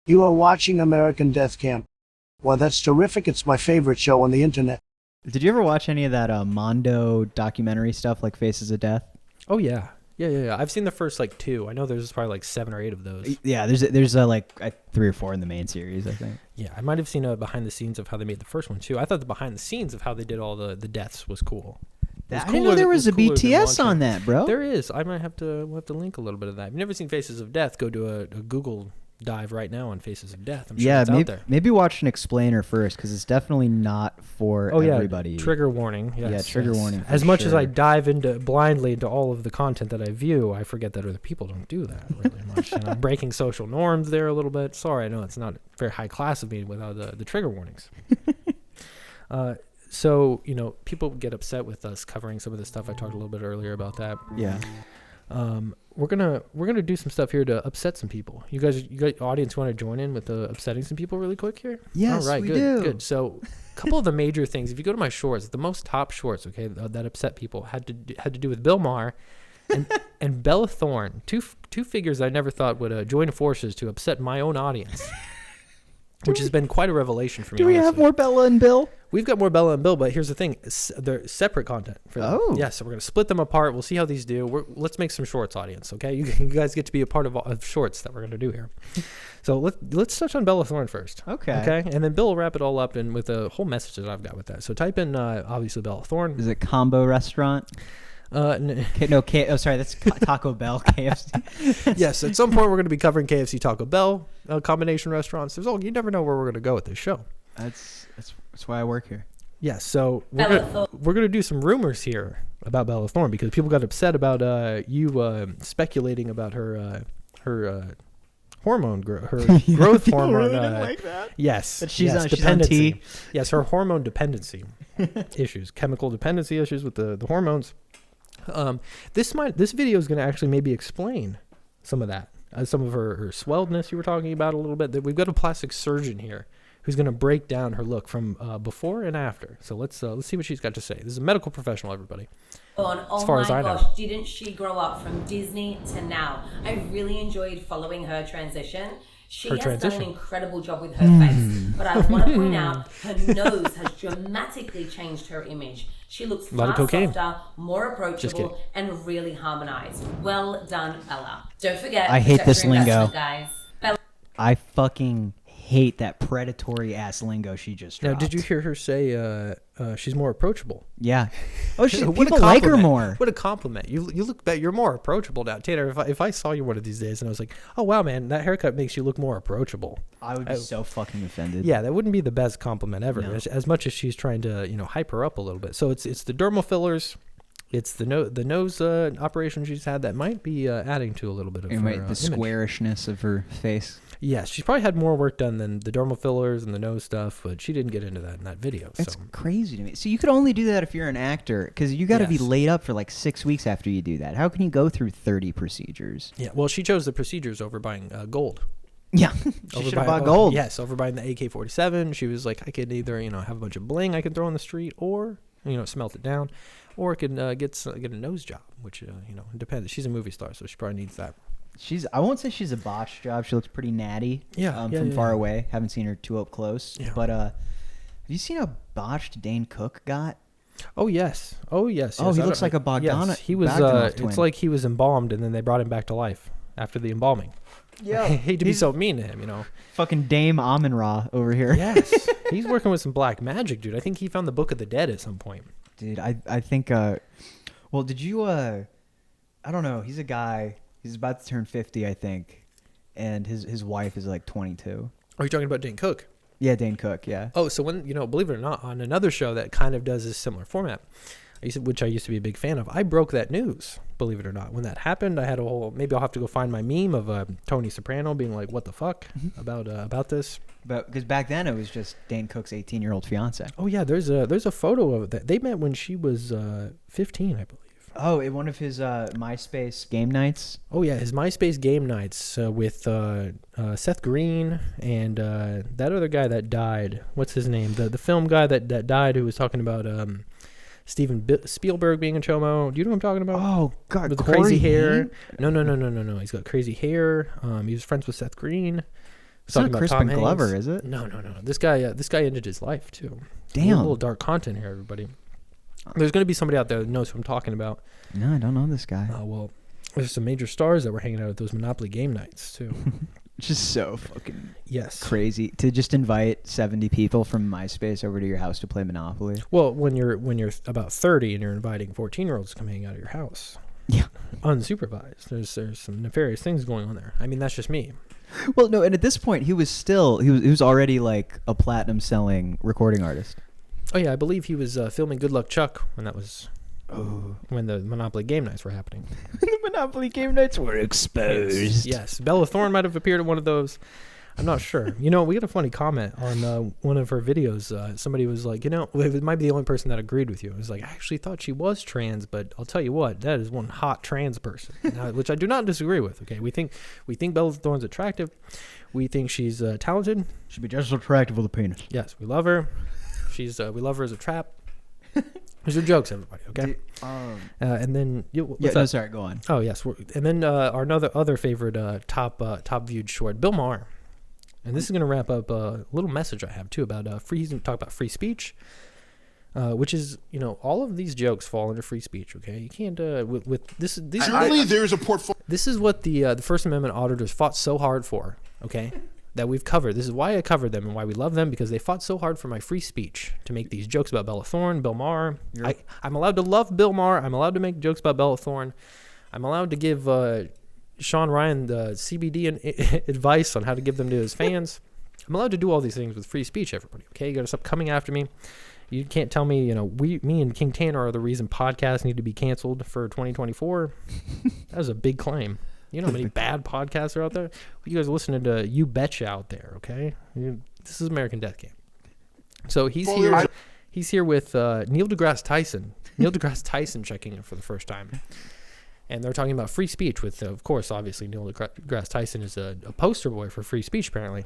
You are watching American Death Camp. Well, that's terrific. It's my favorite show on the internet. Did you ever watch any of that Mondo documentary stuff like Faces of Death? Oh, yeah. Yeah. I've seen the first, like, 2. I know there's probably, like, 7 or 8 of those. Yeah, there's like 3 or 4 in the main series, I think. Yeah, I might have seen a behind-the-scenes of how they made the first one, too. I thought the behind-the-scenes of how they did all the deaths was cool. I didn't know there was a BTS on that, bro. There is. I might have to link a little bit of that. If you've never seen Faces of Death, go do a Google dive right now on Faces of Death. I'm sure it's out there. Maybe watch an explainer first, because it's definitely not for everybody. Trigger warning. Yes, yeah, trigger warning. As much as I dive blindly into all of the content that I view, I forget that other people don't do that really much. And I'm breaking social norms there a little bit. Sorry, I know it's not very high class of me without the trigger warnings. So, people get upset with us covering some of the stuff. I talked a little bit earlier about that. Yeah. We're gonna do some stuff here to upset some people. You guys, audience, want to join in with upsetting some people really quick here? Yes, all right, we good, do. Good. So, a couple of the major things. If you go to my shorts, the most top shorts, okay, that upset people had to do with Bill Maher and Bella Thorne, two figures I never thought would join forces to upset my own audience. Which has been quite a revelation for me. Do we have more Bella and Bill? We've got more Bella and Bill, but here's the thing. They're separate content for them. Oh. Yeah, so we're going to split them apart. We'll see how these do. Let's make some shorts, audience, okay? You guys get to be a part of shorts that we're going to do here. So let's touch on Bella Thorne first. Okay. And then Bill will wrap it all up and with a whole message that I've got with that. So type in, obviously, Bella Thorne. Is it Combo Restaurant? Sorry, that's Taco Bell, KFC. Yes, at some point we're going to be covering KFC, Taco Bell, combination restaurants. You never know where we're going to go with this show. That's why I work here. Yes, so we're gonna do some rumors here about Bella Thorne because people got upset about you speculating about her hormone her growth hormone. Really didn't like that. Yes, that she's on dependency. T. Yes, her hormone dependency issues, chemical dependency issues with the hormones. This video is going to actually maybe explain some of that, some of her swelledness you were talking about a little bit. That we've got a plastic surgeon here who's going to break down her look from before and after. So let's see what she's got to say. This is a medical professional, everybody. Oh as far my as I gosh, know. didn't she grow up from Disney to now? I really enjoyed following her transition. She has done an incredible job with her face, but I want to point out her nose has dramatically changed her image. She looks far softer, more approachable, and really harmonized. Well done, Bella. Don't forget, I hate this lingo, guys. Bella. I fucking hate that predatory ass lingo she just dropped. Now, did you hear her say she's more approachable? Yeah. Oh, people like her more. What a compliment. You look better. You're more approachable now. Taylor, if I saw you one of these days and I was like, oh, wow, man, that haircut makes you look more approachable. I would be so fucking offended. Yeah, that wouldn't be the best compliment ever, No. as much as she's trying to, hype her up a little bit. So it's the dermal fillers. It's the nose operation she's had that might be adding to a little bit of her the image. squarishness of her face. Yes, she's probably had more work done than the dermal fillers and the nose stuff, but she didn't get into that in that video. It's crazy to me. So you could only do that if you're an actor, because you got to be laid up for like 6 weeks after you do that. How can you go through 30 procedures? Yeah, well, she chose the procedures over buying gold. Yeah, she should have bought gold. Yes, over buying the AK-47. She was like, I could either have a bunch of bling I can throw on the street, or smelt it down, or I could get a nose job, which it depends. She's a movie star, so she probably needs that. I won't say she's a botched job. She looks pretty natty. From far away. Haven't seen her too up close. Yeah. But have you seen how botched Dane Cook got? Oh yes. Oh yes. Oh, he looks like a Bogdana. Yes, he was. It's like he was embalmed, and then they brought him back to life after the embalming. Yeah. I hate to be so mean to him, Fucking Dame Amun-Ra over here. Yes. He's working with some black magic, dude. I think he found the Book of the Dead at some point. Dude, I think. Well, did you? I don't know. He's a guy. He's about to turn 50, I think, and his wife is like 22. Are you talking about Dane Cook? Yeah, Dane Cook. Yeah. Oh, so when believe it or not, on another show that kind of does a similar format, which I used to be a big fan of, I broke that news. Believe it or not, when that happened, I had a whole. Maybe I'll have to go find my meme of Tony Soprano being like, "What the fuck about this?" But because back then it was just Dane Cook's 18-year-old fiance. Oh yeah, there's a photo of that. They met when she was 15, I believe. Oh, in one of his MySpace game nights? Oh, yeah, his MySpace game nights with Seth Green and that other guy that died. What's his name? The film guy that died who was talking about Steven Spielberg being a chomo. Do you know what I'm talking about? Oh, God. With the crazy hair. No. He's got crazy hair. He was friends with Seth Green. It's not Crispin Glover, is it? No. This guy ended his life too. Damn. A little dark content here, everybody. There's going to be somebody out there that knows who I'm talking about. No, I don't know this guy. Well, there's some major stars that were hanging out at those Monopoly game nights too. Just so fucking yes, crazy to just invite 70 people from MySpace over to your house to play Monopoly. Well, when you're about 30 and you're inviting 14-year-olds to come hang out at your house, yeah, unsupervised, there's some nefarious things going on there. I mean, that's just me. Well, no, and at this point, he was already like a platinum selling recording artist. Oh yeah, I believe he was filming Good Luck Chuck when that was. When the Monopoly game nights were happening. The Monopoly game nights were exposed. Yes. Bella Thorne might have appeared in one of those. I'm not sure. You know, we got a funny comment on one of her videos. Somebody was like, it might be the only person that agreed with you. It was like, I actually thought she was trans, but I'll tell you what, that is one hot trans person, which I do not disagree with. Okay, we think Bella Thorne's attractive. We think she's talented. She'd be just as attractive with a penis. Yes, we love her. We love her as a trap. These are jokes, everybody. Okay. And then sorry. Go on. Oh yes, and then our other favorite top viewed short, Bill Maher, and this is going to wrap up a little message I have too about he's going to talk about free speech, which is all of these jokes fall under free speech. Okay, you can't with this. Surely there's a portfolio. This is what the First Amendment auditors fought so hard for. Okay. That we've covered. This is why I covered them and why we love them, because they fought so hard for my free speech to make these jokes about Bella Thorne, Bill Maher. I'm allowed to love Bill Maher. I'm allowed to make jokes about Bella Thorne. I'm allowed to give Sean Ryan the CBD advice on how to give them to his fans. I'm allowed to do all these things with free speech, everybody. Okay, you got to stop coming after me. You can't tell me, me and King Tanner are the reason podcasts need to be canceled for 2024. That was a big claim. You know how many bad podcasts are out there? You guys are listening to You Betcha out there, okay? This is American Death Camp. So he's here with Neil deGrasse Tyson. Neil deGrasse Tyson checking in for the first time. And they're talking about free speech with, of course, obviously, Neil deGrasse Tyson is a poster boy for free speech, apparently.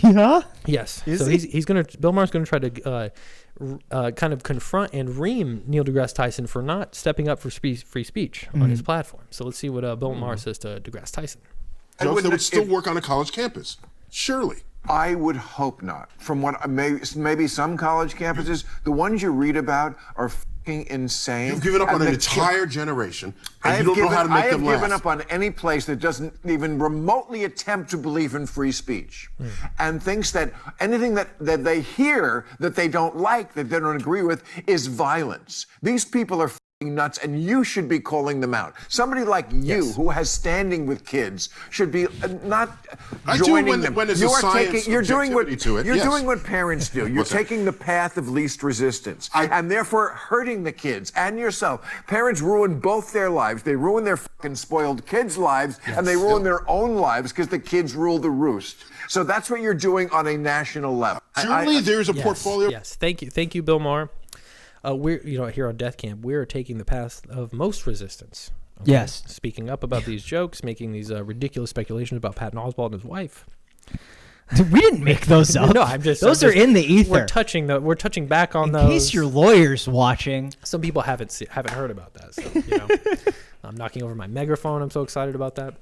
Yeah? Yes. Bill Maher's going to try to kind of confront and ream Neil deGrasse Tyson for not stepping up for free speech on his platform. So let's see what Bill Maher says to deGrasse Tyson. Jokes that would still work on a college campus. Surely. I would hope not. From what maybe some college campuses, the ones you read about are fucking insane. You've given up on an entire generation, and you don't know how to make them laugh. I have given up on any place that doesn't even remotely attempt to believe in free speech, and thinks that anything that they hear that they don't like, that they don't agree with, is violence. These people are nuts, and you should be calling them out. Somebody like you, who has standing with kids, should be not joining them. When there's a science you're doing what to it, you're doing what parents do. You're taking the path of least resistance, and therefore hurting the kids and yourself. Parents ruin both their lives. They ruin their fucking spoiled kids' lives, and they ruin their own lives because the kids rule the roost. So that's what you're doing on a national level. Surely there's a portfolio. Yes, thank you, Bill Maher. We're here on Death Camp, we're taking the path of most resistance. Okay? Yes. Speaking up about these jokes, making these ridiculous speculations about Patton Oswalt and his wife. We didn't make those up. No, those are in the ether. We're touching back on those. In case your lawyer's watching. Some people haven't heard about that. So, I'm knocking over my megaphone. I'm so excited about that.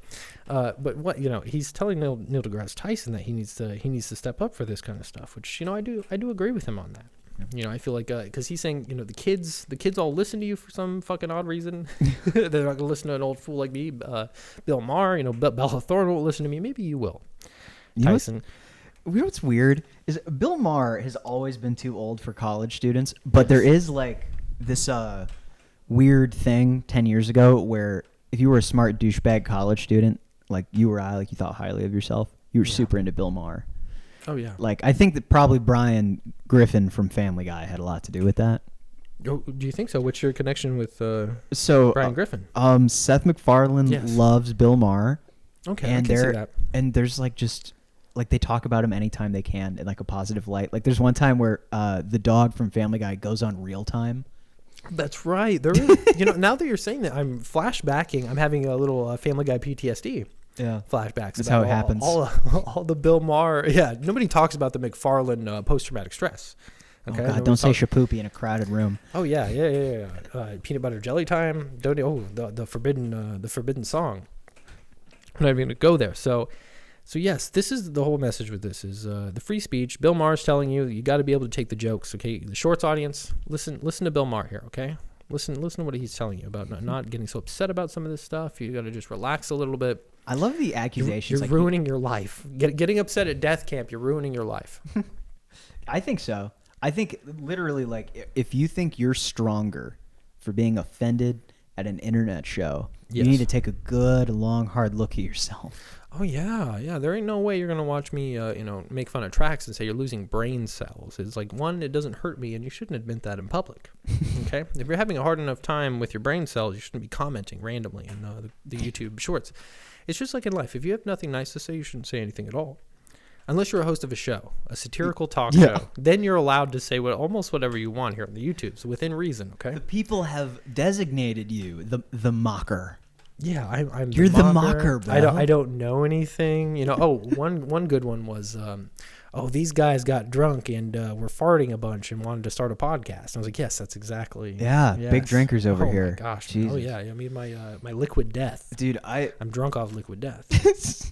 But what he's telling Neil deGrasse Tyson that he needs to step up for this kind of stuff, which I do agree with him on that. I feel like because he's saying the kids all listen to you for some fucking odd reason. They're not gonna listen to an old fool like me, Bill Maher. Bella Thorne won't listen to me. Maybe you will, Tyson. What's weird is Bill Maher has always been too old for college students, but there is like this weird thing 10 years ago where if you were a smart douchebag college student, like you or I, like you thought highly of yourself, you were super into Bill Maher. Oh yeah. Like I think that probably Brian Griffin from Family Guy had a lot to do with that. Oh, do you think so? What's your connection with Brian Griffin? Seth MacFarlane loves Bill Maher. Okay, and I can see that. And there's like they talk about him anytime they can in like a positive light. Like there's one time where the dog from Family Guy goes on Real Time. That's right. There is, now that you're saying that, I'm flashbacking. I'm having a little Family Guy PTSD. Yeah, flashbacks. That's how it happens. All the Bill Maher. Yeah, nobody talks about the McFarlane post-traumatic stress. Okay? Oh God! Don't say shapoopy in a crowded room. Oh yeah. Peanut butter jelly time. The forbidden song. I'm not even gonna go there. So So yes, this is the whole message with this is the free speech. Bill Maher's telling you got to be able to take the jokes. Okay, the Shorts audience, listen to Bill Maher here. Okay, listen to what he's telling you about not getting so upset about some of this stuff. You got to just relax a little bit. I love the accusations. You're ruining your life. Getting upset at death camp, you're ruining your life. I think so. I think literally, like, if you think you're stronger for being offended at an internet show, you need to take a good, long, hard look at yourself. Oh yeah. There ain't no way you're gonna watch me, make fun of tracks and say you're losing brain cells. It's like, one, it doesn't hurt me, and you shouldn't admit that in public. Okay, if you're having a hard enough time with your brain cells, you shouldn't be commenting randomly in the YouTube Shorts. It's just like in life. If you have nothing nice to say, you shouldn't say anything at all. Unless you're a host of a show, a satirical talk show, then you're allowed to say almost whatever you want here on the YouTube, so within reason. Okay. The people have designated you the mocker. Yeah, I'm. You're the mocker, bro. I don't know anything. One good one was, these guys got drunk and were farting a bunch and wanted to start a podcast. I was like, yes, that's exactly. Yeah, yes. Big drinkers over here. Oh my gosh. Jesus. Oh yeah, I mean my liquid death. Dude, I'm drunk off liquid death.